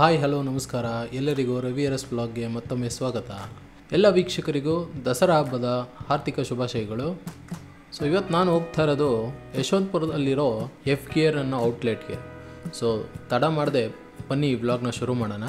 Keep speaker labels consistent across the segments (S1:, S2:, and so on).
S1: Hi hello ನಮಸ್ಕಾರ ಎಲ್ಲರಿಗೂ ರವಿ ಅರಸ್ ಬ್ಲಾಗ್ಗೆ ಮತ್ತೊಮ್ಮೆ ಸ್ವಾಗತ. ಎಲ್ಲ ವೀಕ್ಷಕರಿಗೂ ದಸರಾ ಹಬ್ಬದ ಆರ್ಥಿಕ ಶುಭಾಶಯಗಳು. ಸೊ ಇವತ್ತು ನಾನು ಹೋಗ್ತಾ ಇರೋದು ಯಶವಂತಪುರದಲ್ಲಿರೋ ಎಫ್ ಗೇರ್ ಅನ್ನೋ ಔಟ್ಲೆಟ್ಗೆ. ಸೊ ತಡ ಮಾಡದೆ ಬನ್ನಿ ಈ ವ್ಲಾಗ್ನ ಶುರು ಮಾಡೋಣ.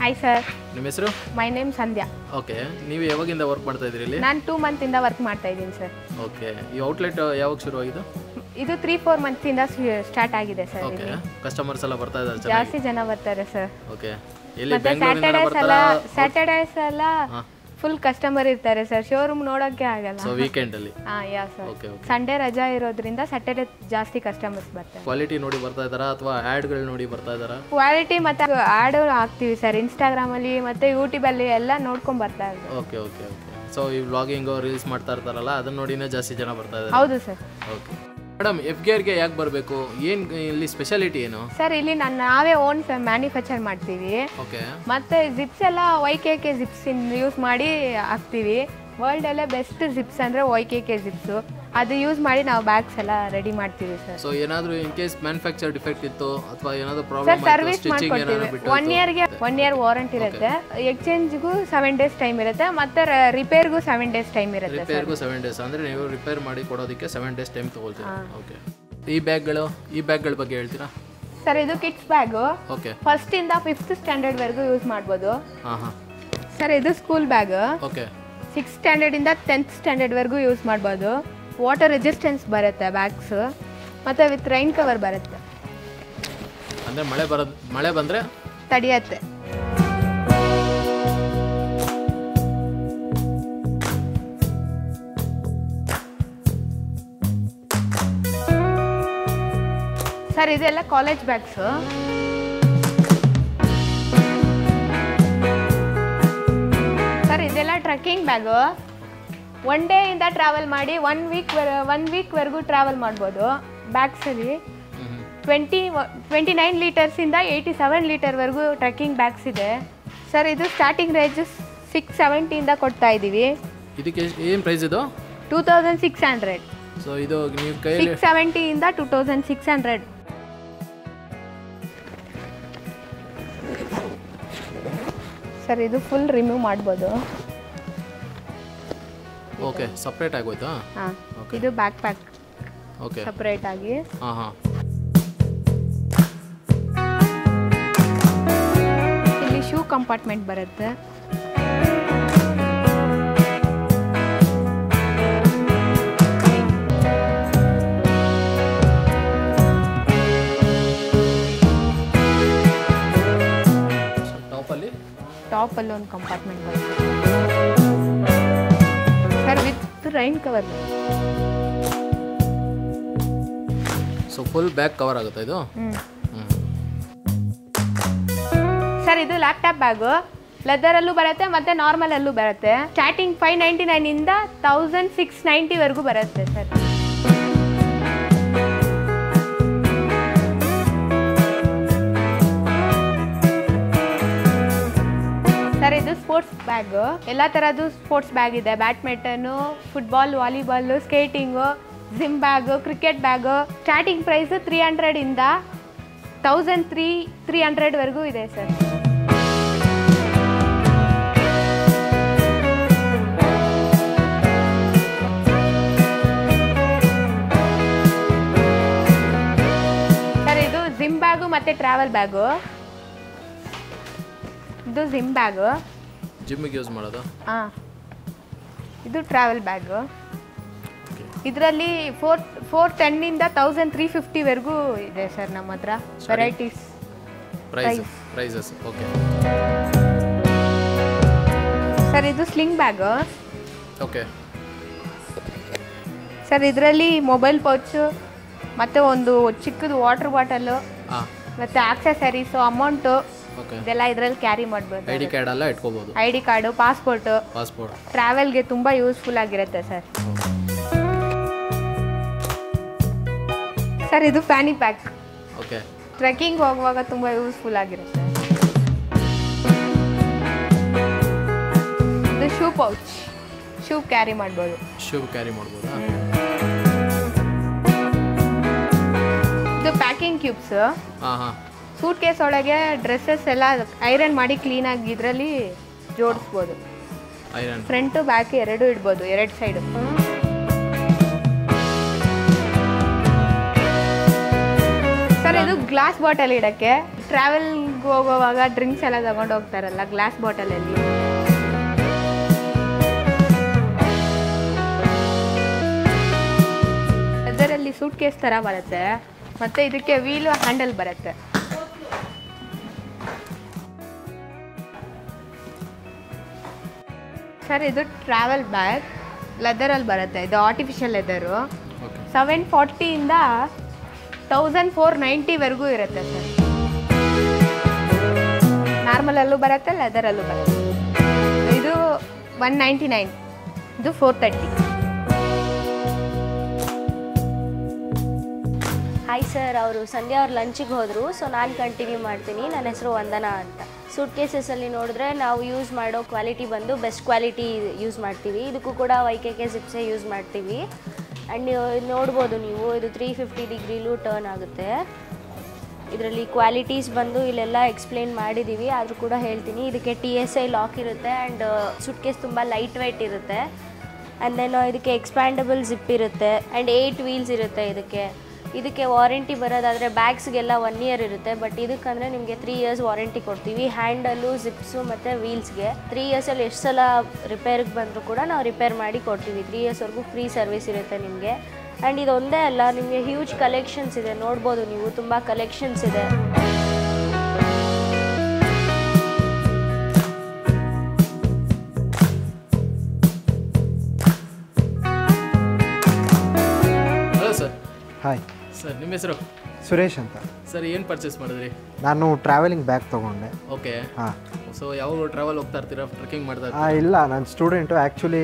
S2: Hi sir.
S1: ನಿಮ್ಮ ಹೆಸರು?
S2: My name Sandhya.
S1: ಓಕೆ, ನೀವು ಯಾವಾಗಿಂದ ವರ್ಕ್ ಮಾಡ್ತಾ ಇದ್ದೀರಿ ಇಲ್ಲಿ?
S2: ನಾನು 2 months ಇಂದ ವರ್ಕ್ ಮಾಡ್ತಾ ಇದ್ದೀನಿ ಸರ್.
S1: ಓಕೆ, ಈ ಔಟ್ಲೆಟ್ ಯಾವಾಗ ಶುರು ಆಗಿದ್ದು?
S2: ಇದು 3-4 months ಇಂದ ಸ್ಟಾರ್ಟ್ ಆಗಿದೆ ಸರ್.
S1: ಓಕೆ, ಕಸ್ಟಮರ್ಸ್ ಎಲ್ಲ ಬರ್ತಾ ಇದ್ದಾರೆ?
S2: ಜಾಸ್ತಿ ಜನ ಬರ್ತಾರೆ ಸರ್.
S1: ಓಕೆ, ಎಲ್ಲಿ ಬೆಂಗಳೂರಿನಿಂದ ಬರ್ತಾರಾ?
S2: ಸ್ಯಾಟರ್ಡೇಸ್ ಎಲ್ಲ ಫುಲ್ ಕಸ್ಟಮರ್ ಇರ್ತಾರೆ ಸರ್. ಶೋರೂಮ್ ನೋಡೋಕೆ ಆಗಲ್ಲ.
S1: ಸೊ ವೀಕೆಂಡ್ ಅಲ್ಲಿ?
S2: ಯಾ ಸರ್.
S1: ಓಕೆ,
S2: ಸಂಡೇ ರಜಾ ಇರೋದ್ರಿಂದ ಸ್ಯಾಟರ್ಡೇ ಜಾಸ್ತಿ ಕಸ್ಟಮರ್ಸ್ ಬರ್ತಾರೆ.
S1: ಕ್ವಾಲಿಟಿ ನೋಡಿ ಬರ್ತಾ ಇದ್ದಾರಾ ಅಥವಾ ಆಡ್ಗಳು ನೋಡಿ ಬರ್ತಾ ಇದ್ದಾರಾ?
S2: ಕ್ವಾಲಿಟಿ ಮತ್ತೆ ಆಡ್ ಹಾಕ್ತೀವಿ ಸರ್ ಇನ್ಸ್ಟಾಗ್ರಾಮ್ ಅಲ್ಲಿ ಮತ್ತೆ ಯೂಟ್ಯೂಬ್ ಅಲ್ಲಿ ಎಲ್ಲ ನೋಡ್ಕೊಂಡ್ ಬರ್ತಾ ಇದ್ದಾರೆ.
S1: Okay okay okay. ಸೊ ಈ ವ್ಲಾಗಿಂಗ್ ರೀಲ್ಸ್ ಮಾಡ್ತಾ ಇರ್ತಾರಲ್ಲ ಅದನ್ನ ನೋಡಿನೇ ಜಾಸ್ತಿ ಜನ ಬರ್ತಾ ಇದ್ದಾರೆ?
S2: ಹೌದು ಸರ್.
S1: ಓಕೆ ಮೇಡಮ್, ಎಫ್ ಗೇರ್ಗೆ ಯಾಕೆ ಬರಬೇಕು? ಏನು ಇಲ್ಲಿ ಸ್ಪೆಷಾಲಿಟಿ ಏನು?
S2: ಸರ್ ಇಲ್ಲಿ ನಾವೇ ಓನ್ ಮ್ಯಾನುಫ್ಯಾಕ್ಚರ್ ಮಾಡ್ತೀವಿ.
S1: ಓಕೆ,
S2: ಮತ್ತೆ ಜಿಪ್ಸ್ ಎಲ್ಲ YKK ಜಿಪ್ಸ್ ಯೂಸ್ ಮಾಡಿ ಹಾಕ್ತೀವಿ. ವರ್ಲ್ಡ್ ಅಲ್ಲೇ ಬೆಸ್ಟ್ ಜಿಪ್ಸ್ ಅಂದ್ರೆ YKK ಜಿಪ್ಸ್. ಅದು ಯೂಸ್ ಮಾಡಿ ನಾವು ಬ್ಯಾಗ್ಸ್ ಎಲ್ಲ ರೆಡಿ ಮಾಡ್ತೀವಿ ಸರ್.
S1: ಸೊ ಏನಾದರೂ ಇನ್ ಕೇಸ್ ಮ್ಯಾನುಫ್ಯಾಕ್ಚರ್ ಡಿಫೆಕ್ಟ್ ಇತ್ತು ಅಥವಾ ಏನಾದರೂ
S2: ಸರ್
S1: ಪ್ರಾಬ್ಲಮ್
S2: ಸರ್ವಿಸ್ ಮಾಡ್ಕೊಡ್ತೀವಿ. 1 year ವಾರಂಟಿ ಇರುತ್ತೆ. ಎಕ್ಸ್ಚೇಂಜ್ಗೂ 7 days ಟೈಮ್ ಇರುತ್ತೆ. ಮತ್ತೆ ರಿಪೇರ್ಗೂ 7 days ಟೈಮ್ ಇರುತ್ತೆ.
S1: ರಿಪೇರ್ಗೂ 7 days ಅಂದ್ರೆ ನೀವು ರಿಪೇರ್ ಮಾಡಿ ಕೊಡೋದಕ್ಕೆ 7 days ಟೈಮ್ ತಗೊಳ್ತೀರಾ? ಓಕೆ, ಈ ಬ್ಯಾಗ್ಗಳ ಬಗ್ಗೆ ಹೇಳ್ತೀರಾ?
S2: ಸರ್ ಇದು ಕಿಡ್ಸ್ ಬ್ಯಾಗ್.
S1: ಓಕೆ,
S2: ಫಸ್ಟ್ ಇಂದ 5th ಸ್ಟ್ಯಾಂಡರ್ಡ್ ವರೆಗೂ ಯೂಸ್ ಮಾಡ್ಬೋದು.
S1: ಹಾಂ.
S2: ಸರ್ ಇದು school bag.
S1: Okay,
S2: 6th standard ಇಂದ 10th ಸ್ಟ್ಯಾಂಡರ್ಡ್ ವರೆಗೂ ಯೂಸ್ ಮಾಡ್ಬೋದು. ವಾಟರ್ ರೆಸಿಸ್ಟೆನ್ಸ್ ಬರುತ್ತೆ ಬ್ಯಾಗ್ಸ್. ಮತ್ತೆ ವಿತ್ ರೈನ್ ಕವರ್ ಬರುತ್ತೆ.
S1: ಅಂದರೆ ಮಳೆ ಬಂದರೆ
S2: ತಡೆಯುತ್ತೆ. ಸರ್ ಇದೆಲ್ಲ ಕಾಲೇಜ್ ಬ್ಯಾಗ್ಸ್. ಸರ್ ಇದೆಲ್ಲ ಟ್ರೆಕ್ಕಿಂಗ್ ಬ್ಯಾಗು. 1 day ಇಂದ ಟ್ರಾವೆಲ್ ಮಾಡಿ 1 week ವರೆಗೂ ಟ್ರಾವೆಲ್ ಮಾಡ್ಬೋದು. ಬ್ಯಾಗ್ಸಲ್ಲಿ 29 ಲೀಟರ್ಸ್ ಇಂದ 87 ಲೀಟರ್ ವರೆಗೂ ಟ್ರೆಕ್ಕಿಂಗ್ ಬ್ಯಾಗ್ಸ್ ಇದೆ. ಸರ್ ಇದು ಸ್ಟಾರ್ಟಿಂಗ್ ರೇಂಜ್ 670 ಇಂದ ಕೊಡ್ತಾ ಇದ್ದೀವಿ.
S1: ಇದಕ್ಕೆ ಏನು ಪ್ರೈಸ್ ಇದು?
S2: 2600.
S1: ಸೊ ಇದು ನೀವು ಕೈಯಲ್ಲಿ
S2: 670 ಇಂದ 2600. ಸರ್ ಇದು ಫುಲ್ ರಿಮೂವ್ ಮಾಡ್ಬೋದು.
S1: ಓಕೆ, ಸಪ್ರೇಟ್ ಆಗೋಯ್ತಾ?
S2: ಹಾಂ, ಇದು ಬ್ಯಾಕ್ ಪ್ಯಾಕ್.
S1: ಓಕೆ,
S2: ಸಪ್ರೇಟ್ ಆಗಿ.
S1: ಹಾಂ.
S2: ಇಲ್ಲಿ ಶೂ ಕಂಪಾರ್ಟ್ಮೆಂಟ್ ಬರುತ್ತೆ. ಟಾಪಲ್ಲಿ ಒಂದು ಕಂಪಾರ್ಟ್ಮೆಂಟ್ ಬರುತ್ತೆ sir with rain cover.
S1: So full bag cover ಆಗುತ್ತೆ ಇದು?
S2: ಸರ್ ಇದು ಲ್ಯಾಪ್ಟಾಪ್ ಬ್ಯಾಗು. ಲೆದರಲ್ಲೂ ಬರುತ್ತೆ ಮತ್ತೆ ನಾರ್ಮಲಲ್ಲೂ ಬರುತ್ತೆ. ಸ್ಟಾರ್ಟಿಂಗ್ 599 ಇಂದ 1690 ವರೆಗೂ ಬರುತ್ತೆ ಸರ್. ಸರ್ ಇದು ಸ್ಪೋರ್ಟ್ಸ್ ಬ್ಯಾಗ್. ಎಲ್ಲ ತರದ್ದು ಸ್ಪೋರ್ಟ್ಸ್ ಬ್ಯಾಗ್ ಇದೆ. Badminton, football, volleyball, skating, gym bag, cricket bag. Starting price 300 ಇಂದ 1300 ವರೆಗೂ ಇದೆ ಸರ್. ಮತ್ತು ಟ್ರಾವೆಲ್ ಬ್ಯಾಗು, ಇದು ಜಿಮ್ ಬ್ಯಾಗು.
S1: ಜಿಮ್ಮಿಗೆ ಯೂಸ್ ಮಾಡೋದು.
S2: ಹಾಂ, ಇದು ಟ್ರಾವೆಲ್ ಬ್ಯಾಗು. ಇದರಲ್ಲಿ 410 1350ವರೆಗೂ ಇದೆ ಸರ್ ನಮ್ಮ ಹತ್ರ ವೆರೈಟೀಸ್.
S1: Prices okay
S2: sir. ಇದು ಸ್ಲಿಂಗ್ ಬ್ಯಾಗು.
S1: ಓಕೆ
S2: ಸರ್, ಇದರಲ್ಲಿ ಮೊಬೈಲ್ ಪೌಚು ಮತ್ತು ಒಂದು ಚಿಕ್ಕದು ವಾಟರ್ ಬಾಟಲು
S1: ಹಾಂ
S2: ಮತ್ತು ಆಕ್ಸೆಸರೀಸು, ಅಮೌಂಟು
S1: ಓಕೆ
S2: ಇದೆಲ್ಲ ಇದರಲ್ಲಿ ಕ್ಯಾರಿ ಮಾಡ್ಬೋದು.
S1: ಐ ಡಿ ಕಾರ್ಡ್ ಎಲ್ಲ ಇಟ್ಕೋಬೋದು.
S2: ಐ ಡಿ ಕಾರ್ಡು, ಪಾಸ್ಪೋರ್ಟು, ಟ್ರಾವೆಲ್ಗೆ ತುಂಬ ಯೂಸ್ಫುಲ್ ಆಗಿರುತ್ತೆ ಸರ್. ಸರ್, ಇದು ಫ್ಯಾನಿ ಪ್ಯಾಕ್.
S1: ಓಕೆ
S2: ಟ್ರೆಕ್ಕಿಂಗ್ ಹೋಗುವಾಗ ತುಂಬ ಯೂಸ್ಫುಲ್ ಆಗಿರುತ್ತೆ. ಇದು ಶೂ ಪೌಚ್, ಶೂ ಕ್ಯಾರಿ ಮಾಡ್ಬೋದು. ಇದು ಪ್ಯಾಕಿಂಗ್ ಕ್ಯೂಬ್ಸ್. ಸೂಟ್ ಕೇಸ್ ಒಳಗೆ ಡ್ರೆಸ್ಸಸ್ ಎಲ್ಲ ಐರನ್ ಮಾಡಿ ಕ್ಲೀನಾಗಿ ಇದರಲ್ಲಿ ಜೋಡಿಸ್ಬೋದು. ಫ್ರಂಟು ಬ್ಯಾಕ್ ಎರಡು ಇಡ್ಬೋದು, ಎರಡು ಸೈಡು. ಸರ್, ಇದು ಗ್ಲಾಸ್ ಬಾಟಲ್ ಇಡಕ್ಕೆ. ಟ್ರಾವೆಲ್ಗೆ ಹೋಗುವಾಗ ಡ್ರಿಂಕ್ಸ್ ಎಲ್ಲ ತಗೊಂಡು ಹೋಗ್ತಾರಲ್ಲ ಗ್ಲಾಸ್ ಬಾಟಲಲ್ಲಿ. ಅದರಲ್ಲಿ ಸೂಟ್ ಕೇಸ್ ಥರ ಬರುತ್ತೆ ಮತ್ತು ಇದಕ್ಕೆ ವೀಲು ಹ್ಯಾಂಡಲ್ ಬರುತ್ತೆ. ಸರ್, ಇದು ಟ್ರಾವೆಲ್ ಬ್ಯಾಗ್ ಲೆದರಲ್ಲಿ ಬರುತ್ತೆ. ಇದು ಆರ್ಟಿಫಿಷಿಯಲ್ ಲೆದರು. 740 1490ವರೆಗೂ ಇರುತ್ತೆ ಸರ್. ನಾರ್ಮಲಲ್ಲೂ ಬರುತ್ತೆ, ಲೆದರಲ್ಲೂ ಬರುತ್ತೆ. ಇದು 199, ಇದು 430.
S3: ಹಾಯ್ ಸರ್, ಅವರು ಸಂಧ್ಯಾ ಅವ್ರು ಲಂಚಿಗೆ ಹೋದರು, ಸೊ ನಾನು ಕಂಟಿನ್ಯೂ ಮಾಡ್ತೀನಿ. ನನ್ನ ಹೆಸರು ವಂದನಾ ಅಂತ. ಸೂಟ್ ಕೇಸಸಲ್ಲಿ ನೋಡಿದ್ರೆ ನಾವು ಯೂಸ್ ಮಾಡೋ ಕ್ವಾಲಿಟಿ ಬಂದು ಬೆಸ್ಟ್ ಕ್ವಾಲಿಟಿ ಯೂಸ್ ಮಾಡ್ತೀವಿ. ಇದಕ್ಕೂ ಕೂಡ YKK ಜಿಪ್ಸೇ ಯೂಸ್ ಮಾಡ್ತೀವಿ. ಆ್ಯಂಡ್ ನೋಡ್ಬೋದು ನೀವು, ಇದು 350 ಡಿಗ್ರಿಲೂ ಟರ್ನ್ ಆಗುತ್ತೆ. ಇದರಲ್ಲಿ ಕ್ವಾಲಿಟೀಸ್ ಬಂದು ಇಲ್ಲೆಲ್ಲ ಎಕ್ಸ್ಪ್ಲೇನ್ ಮಾಡಿದ್ದೀವಿ, ಆದರೂ ಕೂಡ ಹೇಳ್ತೀನಿ. ಇದಕ್ಕೆ TSI ಲಾಕ್ ಇರುತ್ತೆ ಆ್ಯಂಡ್ ಸೂಟ್ ಕೇಸ್ ತುಂಬ ಲೈಟ್ ವೆಯ್ಟ್ ಇರುತ್ತೆ. ಆ್ಯಂಡ್ ದೆನ್ ಇದಕ್ಕೆ ಎಕ್ಸ್ಪ್ಯಾಂಡಬಲ್ ಜಿಪ್ ಇರುತ್ತೆ ಆ್ಯಂಡ್ 8 ವೀಲ್ಸ್ ಇರುತ್ತೆ. ಇದಕ್ಕೆ ವಾರಂಟಿ ಬರೋದಾದರೆ ಬ್ಯಾಗ್ಸ್ಗೆಲ್ಲ 1 ಇಯರ್ ಇರುತ್ತೆ, ಬಟ್ ಇದಕ್ಕಂದರೆ ನಿಮಗೆ 3 ಇಯರ್ಸ್ ವಾರಂಟಿ ಕೊಡ್ತೀವಿ. ಹ್ಯಾಂಡಲು, ಜಿಪ್ಸು ಮತ್ತು ವೀಲ್ಸ್ಗೆ 3 ಇಯರ್ಸಲ್ಲಿ ಎಷ್ಟು ಸಲ ರಿಪೇರಿಗೆ ಬಂದರೂ ಕೂಡ ನಾವು ರಿಪೇರ್ ಮಾಡಿ ಕೊಡ್ತೀವಿ. 3 ಇಯರ್ಸ್ವರೆಗೂ ಫ್ರೀ ಸರ್ವಿಸ್ ಇರುತ್ತೆ ನಿಮಗೆ. ಆ್ಯಂಡ್ ಇದೊಂದೇ ಅಲ್ಲ, ನಿಮಗೆ ಹ್ಯೂಜ್ ಕಲೆಕ್ಷನ್ಸ್ ಇದೆ, ನೋಡ್ಬೋದು ನೀವು, ತುಂಬ ಕಲೆಕ್ಷನ್ಸ್ ಇದೆ.
S1: Hello sir.
S4: ಹಾಯ್
S1: ಸರ್, ನಿಮ್ಮ ಹೆಸರು?
S4: ಸುರೇಶ್ ಅಂತ.
S1: ಸರ್, ಏನು ಪರ್ಚೇಸ್ ಮಾಡಿದ್ರಿ?
S4: ನಾನು ಟ್ರಾವೆಲಿಂಗ್ ಬ್ಯಾಗ್ ತೊಗೊಂಡೆ.
S1: ಓಕೆ.
S4: ಹಾಂ.
S1: ಸೊ ಯಾವಾಗ ಟ್ರಾವೆಲ್ ಹೋಗ್ತಾ ಇರ್ತೀರಾ, ಟ್ರೆಕ್ಕಿಂಗ್ ಮಾಡ್ತಾ ಇರ್ತೀರಾ?
S4: ಇಲ್ಲ, ನಾನು ಸ್ಟೂಡೆಂಟು. ಆ್ಯಕ್ಚುಲಿ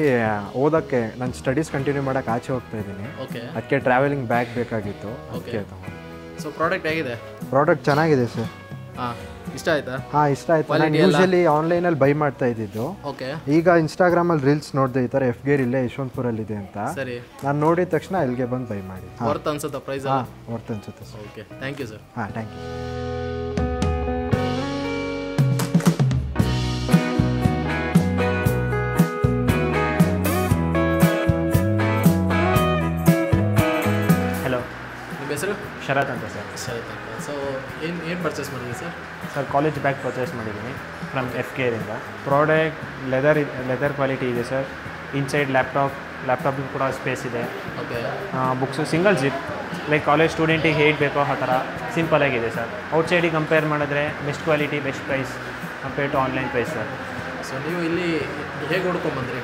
S4: ಓದೋಕ್ಕೆ ನಾನು ಸ್ಟಡೀಸ್ ಕಂಟಿನ್ಯೂ ಮಾಡೋಕ್ಕೆ ಆಚೆ ಹೋಗ್ತಾ ಇದ್ದೀನಿ.
S1: ಓಕೆ.
S4: ಅದಕ್ಕೆ ಟ್ರಾವೆಲಿಂಗ್ ಬ್ಯಾಗ್ ಬೇಕಾಗಿತ್ತು, ಅದಕ್ಕೆ ತೊಗೊಂಡೆ.
S1: ಸೊ ಪ್ರಾಡಕ್ಟ್ ಹೇಗಿದೆ?
S4: ಪ್ರಾಡಕ್ಟ್ ಚೆನ್ನಾಗಿದೆ ಸರ್.
S1: ಹಾಂ, ಇಷ್ಟ ಆಯ್ತಾ?
S4: ಹಾಂ, ಇಷ್ಟ ಆಯ್ತು. ನಾನು ಯೂಶಲಿ ಆನ್ಲೈನಲ್ಲಿ ಬೈ ಮಾಡ್ತಾ ಇದ್ದಿದ್ದು.
S1: ಓಕೆ.
S4: ಈಗ ಇನ್ಸ್ಟಾಗ್ರಾಮಲ್ಲಿ ರೀಲ್ಸ್ ನೋಡಿದೆ, ಈ ಥರ FGare ಇಲ್ಲೇ ಯಶವಂತಪುರಲ್ಲಿದೆ ಅಂತ.
S1: ಸರಿ.
S4: ನಾನು ನೋಡಿದ ತಕ್ಷಣ ಇಲ್ಲಿಗೆ ಬಂದು ಬೈ ಮಾಡಿ.
S1: ವರ್ತ್ ಅನ್ಸುತ್ತಾ ಪ್ರೈಸ್?
S4: ಹಾಂ, ವರ್ತ್ ಅನ್ಸುತ್ತೆ ಸರ್.
S1: Okay, thank you sir.
S4: ಹಾಂ, ಥ್ಯಾಂಕ್ ಯು.
S5: ಹಲೋ,
S1: ನಿಮ್ಮ ಹೆಸರು?
S5: ಶರತ್ ಅಂತ ಸರ್.
S1: ಶರತ್ ಅಂತ. ಸೊ ಏನು ಪರ್ಚೇಸ್ ಮಾಡಿದ್ರಿ sir?
S5: Sir, college bag purchase ಮಾಡಿದ್ದೀನಿ ಫ್ರಮ್ FGareಯಿಂದ. ಪ್ರಾಡಕ್ಟ್ ಲೆದರ್ ಕ್ವಾಲಿಟಿ ಇದೆ ಸರ್. ಇನ್ಸೈಡ್ ಲ್ಯಾಪ್ಟಾಪ್ಗೂ ಕೂಡ ಸ್ಪೇಸ್ ಇದೆ.
S1: Okay.
S5: Books single zip, like college ಸ್ಟೂಡೆಂಟಿಗೆ ಹೇಗೆ ಬೇಕೋ ಆ ಥರ ಸಿಂಪಲಾಗಿದೆ ಸರ್. ಔಟ್ಸೈಡಿಗೆ ಕಂಪೇರ್ ಮಾಡಿದ್ರೆ best quality, best price compare to online price sir.
S1: So ನೀವು ಇಲ್ಲಿ ಹೇಗೆ ಹುಡ್ಕೊಂಡ್ಬಂದ್ರಿ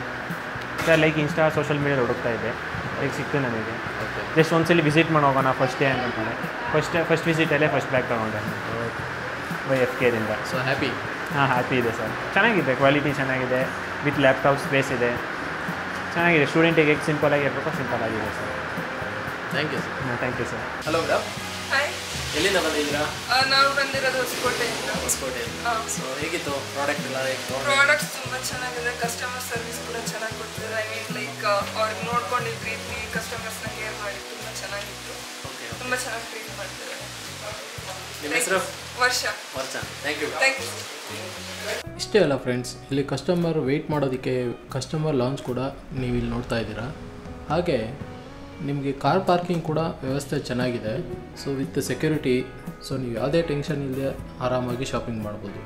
S5: ಸರ್? ಲೈಕ್ ಇನ್ಸ್ಟಾ, ಸೋಷಲ್ ಮೀಡಿಯಲ್ಲಿ ಹುಡುಕ್ತಾ ಇದ್ದೆ, ಲೈಕ್ ಸಿಕ್ತು ನನಗೆ.
S1: ಓಕೆ.
S5: ಜಸ್ಟ್ ಒಂದ್ಸಲಿ ವಿಸಿಟ್ ಮಾಡಿ ಹೋಗೋಣ ಫಸ್ಟ್ ಡೇ ಅಂತಂತಾನೆ. ಫಸ್ಟ್ ವಿಸಿಟಲ್ಲೇ ಫಸ್ಟ್ ಬ್ಯಾಗ್ ತೊಗೊಂಡೆ ಬೈ FGareಯಿಂದ.
S1: So happy?
S5: ಹಾಂ, ಹ್ಯಾಪಿ ಇದೆ ಸರ್. ಚೆನ್ನಾಗಿದೆ, ಕ್ವಾಲಿಟಿ ಚೆನ್ನಾಗಿದೆ, ವಿತ್ ಲ್ಯಾಪ್ಟಾಪ್ ಸ್ಪೇಸ್ ಇದೆ, ಚೆನ್ನಾಗಿದೆ. ಸ್ಟೂಡೆಂಟಿಗೆ ಹೇಗೆ ಸಿಂಪಲಾಗಿ ಇರಬೇಕು ಸಿಂಪಲ್ ಆಗಿದೆ ಸರ್.
S1: Thank you sir.
S5: ಹಾಂ, thank you sir.
S1: Hello madam.
S6: Hi,
S1: ಎಲ್ಲಿಂದ ಬಂದಿದ್ದೀರಾ?
S6: ನಾವು ಬಂದಿರೋದು ಹೊಸಕೋಟೆಯಿಂದ.
S1: ಹೊಸಕೋಟೆಯಿಂದ. ಸೊ ಹೇಗಿತ್ತು ಪ್ರಾಡಕ್ಟ್ ಎಲ್ಲ?
S6: ಪ್ರಾಡಕ್ಟ್ಸ್ ತುಂಬ ಚೆನ್ನಾಗಿದೆ, ಕಸ್ಟಮರ್ ಸರ್ವಿಸ್ ಕೂಡ ಚೆನ್ನಾಗಿ ಕೊಡ್ತಿದ್ದಾರೆ. ಐ ಮೀನ್ ಲೈಕ್ ಅವ್ರಿಗೆ ನೋಡ್ಕೊಂಡಿದ್ದ ರೀತಿ ಕಸ್ಟಮರ್ಸ್ನ ಕೇರ್ ಮಾಡಿ ತುಂಬ ಚೆನ್ನಾಗಿತ್ತು.
S1: ಓಕೆ.
S6: ತುಂಬ ಚೆನ್ನಾಗಿ ಟ್ರೀಟ್ ಮಾಡ್ತಿದ್ದಾರೆ.
S1: ನಿಮ್ಮ ಹೆಸರು?
S6: ವರ್ಷ.
S1: Thank you.
S6: Thank you.
S1: ಇಷ್ಟೇ ಅಲ್ಲ ಫ್ರೆಂಡ್ಸ್, ಇಲ್ಲಿ ಕಸ್ಟಮರ್ ವೆಯ್ಟ್ ಮಾಡೋದಕ್ಕೆ ಕಸ್ಟಮರ್ ಲಾಂಚ್ ಕೂಡ ನೀವು ಇಲ್ಲಿ ನೋಡ್ತಾ ಇದ್ದೀರಾ. ಹಾಗೆ ನಿಮಗೆ ಕಾರ್ ಪಾರ್ಕಿಂಗ್ ಕೂಡ ವ್ಯವಸ್ಥೆ ಚೆನ್ನಾಗಿದೆ. ಸೊ ವಿತ್ ಸೆಕ್ಯೂರಿಟಿ, ಸೊ ನೀವು ಯಾವುದೇ ಟೆನ್ಷನ್ ಇಲ್ಲದೆ ಆರಾಮಾಗಿ ಶಾಪಿಂಗ್ ಮಾಡ್ಬೋದು.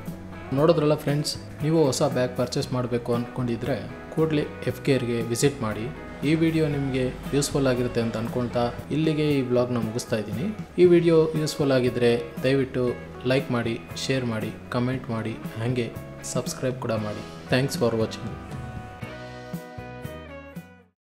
S1: ನೋಡಿದ್ರಲ್ಲ ಫ್ರೆಂಡ್ಸ್, ನೀವು ಹೊಸ ಬ್ಯಾಗ್ ಪರ್ಚೇಸ್ ಮಾಡಬೇಕು ಅಂದ್ಕೊಂಡಿದ್ರೆ ಕೂಡಲೇ FKRಗೆ ವಿಸಿಟ್ ಮಾಡಿ. ಈ ವಿಡಿಯೋ ನಿಮಗೆ ಯೂಸ್ಫುಲ್ ಆಗಿರುತ್ತೆ ಅಂತ ಅಂದ್ಕೊಳ್ತಾ ಇಲ್ಲಿಗೆ ಈ ಬ್ಲಾಗ್ನ ಮುಗಿಸ್ತಾ ಇದ್ದೀನಿ. ಈ ವಿಡಿಯೋ ಯೂಸ್ಫುಲ್ ಆಗಿದ್ದರೆ ದಯವಿಟ್ಟು ಲೈಕ್ ಮಾಡಿ, ಶೇರ್ ಮಾಡಿ, ಕಮೆಂಟ್ ಮಾಡಿ, ಹಾಗೆ ಸಬ್ಸ್ಕ್ರೈಬ್ ಕೂಡ ಮಾಡಿ. Thanks for watching.